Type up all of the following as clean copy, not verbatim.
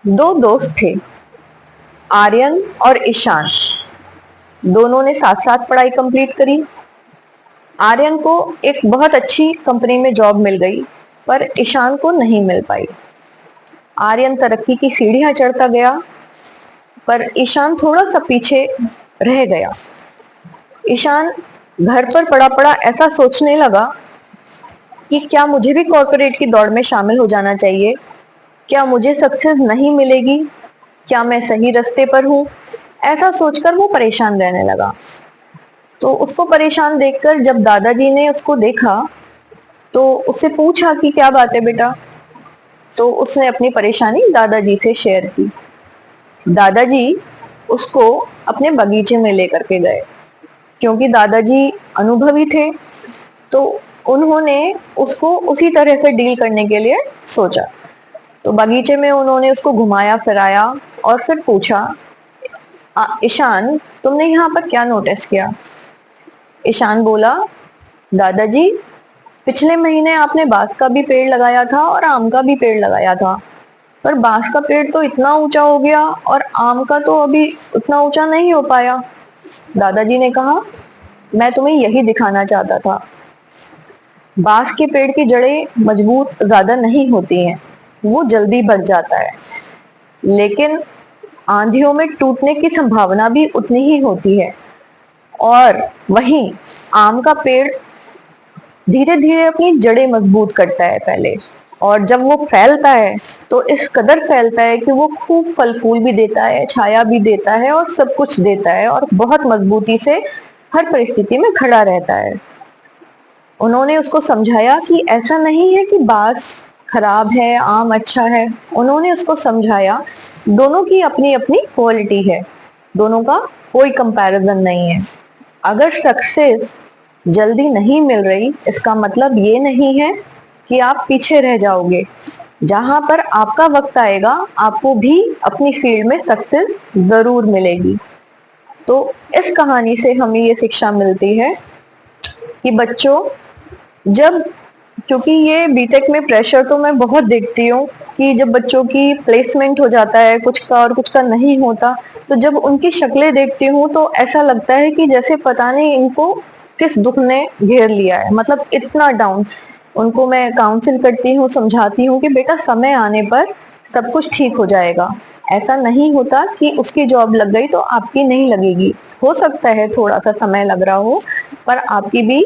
दो दोस्त थे, आर्यन और ईशान। दोनों ने साथ साथ पढ़ाई कंप्लीट करी। आर्यन को एक बहुत अच्छी कंपनी में जॉब मिल गई, पर ईशान को नहीं मिल पाई। आर्यन तरक्की की सीढ़ियां चढ़ता गया, पर ईशान थोड़ा सा पीछे रह गया। ईशान घर पर पड़ा पड़ा ऐसा सोचने लगा कि क्या मुझे भी कॉर्पोरेट की दौड़ में शामिल हो जाना चाहिए? क्या मुझे सक्सेस नहीं मिलेगी? क्या मैं सही रास्ते पर हूँ? ऐसा सोचकर वो परेशान रहने लगा। तो उसको परेशान देखकर जब दादाजी ने उसको देखा, तो उससे पूछा कि क्या बात है बेटा? तो उसने अपनी परेशानी दादाजी से शेयर की। दादाजी उसको अपने बगीचे में लेकर के गए, क्योंकि दादाजी अनुभवी थे, तो उन्होंने उसको उसी तरह से डील करने के लिए सोचा। तो बगीचे में उन्होंने उसको घुमाया फिराया और फिर पूछा, ईशान, तुमने यहाँ पर क्या नोटिस किया? ईशान बोला, दादाजी, पिछले महीने आपने बांस का भी पेड़ लगाया था और आम का भी पेड़ लगाया था, पर बांस का पेड़ तो इतना ऊंचा हो गया और आम का तो अभी उतना ऊंचा नहीं हो पाया। दादाजी ने कहा, मैं तुम्हें यही दिखाना चाहता था। बांस के पेड़ की जड़ें मजबूत ज्यादा नहीं होती हैं, वो जल्दी बढ़ जाता है, लेकिन आंधियों में टूटने की संभावना भी उतनी ही होती है। और वहीं आम का पेड़ धीरे धीरे अपनी जड़ें मजबूत करता है पहले, और जब वो फैलता है तो इस कदर फैलता है कि वो खूब फल फूल भी देता है, छाया भी देता है और सब कुछ देता है, और बहुत मजबूती से हर परिस्थिति में खड़ा रहता है। उन्होंने उसको समझाया कि ऐसा नहीं है कि बांस खराब है, आम अच्छा है। उन्होंने उसको समझाया, दोनों की अपनी अपनी क्वालिटी है, दोनों का कोई कंपैरिजन नहीं है। अगर सक्सेस जल्दी नहीं मिल रही, इसका मतलब ये नहीं है कि आप पीछे रह जाओगे। जहां पर आपका वक्त आएगा, आपको भी अपनी फील्ड में सक्सेस जरूर मिलेगी। तो इस कहानी से हमें ये शिक्षा मिलती है कि बच्चों, जब, क्योंकि ये बीटेक में प्रेशर तो मैं बहुत देखती हूँ कि जब बच्चों की प्लेसमेंट हो जाता है कुछ का और कुछ का नहीं होता, तो जब उनकी शक्लें देखती हूँ तो ऐसा लगता है कि जैसे पता नहीं इनको किस दुख ने घेर लिया है, मतलब इतना डाउन। उनको मैं काउंसिल करती हूँ, समझाती हूँ कि बेटा समय आने पर सब कुछ ठीक हो जाएगा। ऐसा नहीं होता कि उसकी जॉब लग गई तो आपकी नहीं लगेगी। हो सकता है थोड़ा सा समय लग रहा हो, पर आपकी भी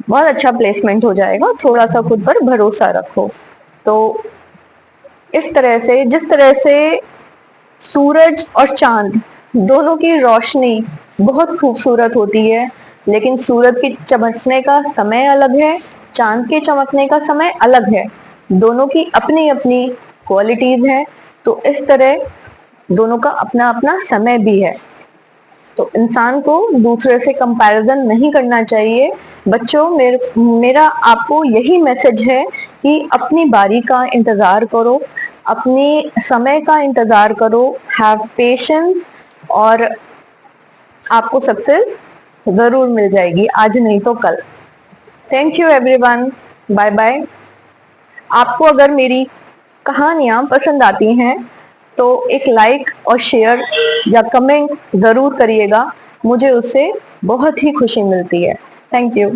बहुत अच्छा प्लेसमेंट हो जाएगा। थोड़ा सा खुद पर भरोसा रखो। तो इस तरह से, जिस तरह से सूरज और चांद दोनों की रोशनी बहुत खूबसूरत होती है, लेकिन सूरज के चमकने का समय अलग है, चांद के चमकने का समय अलग है। दोनों की अपनी अपनी क्वालिटीज है। तो इस तरह दोनों का अपना अपना समय भी है। तो इंसान को दूसरे से कंपैरिजन नहीं करना चाहिए। बच्चों, मेरा आपको यही मैसेज है कि अपनी बारी का इंतजार करो, अपनी समय का इंतजार करो, हैव पेशेंस, और आपको सक्सेस जरूर मिल जाएगी, आज नहीं तो कल। Thank you everyone, bye bye. आपको अगर मेरी कहानियाँ पसंद आती हैं तो एक लाइक और शेयर या कमेंट ज़रूर करिएगा, मुझे उससे बहुत ही खुशी मिलती है। Thank you.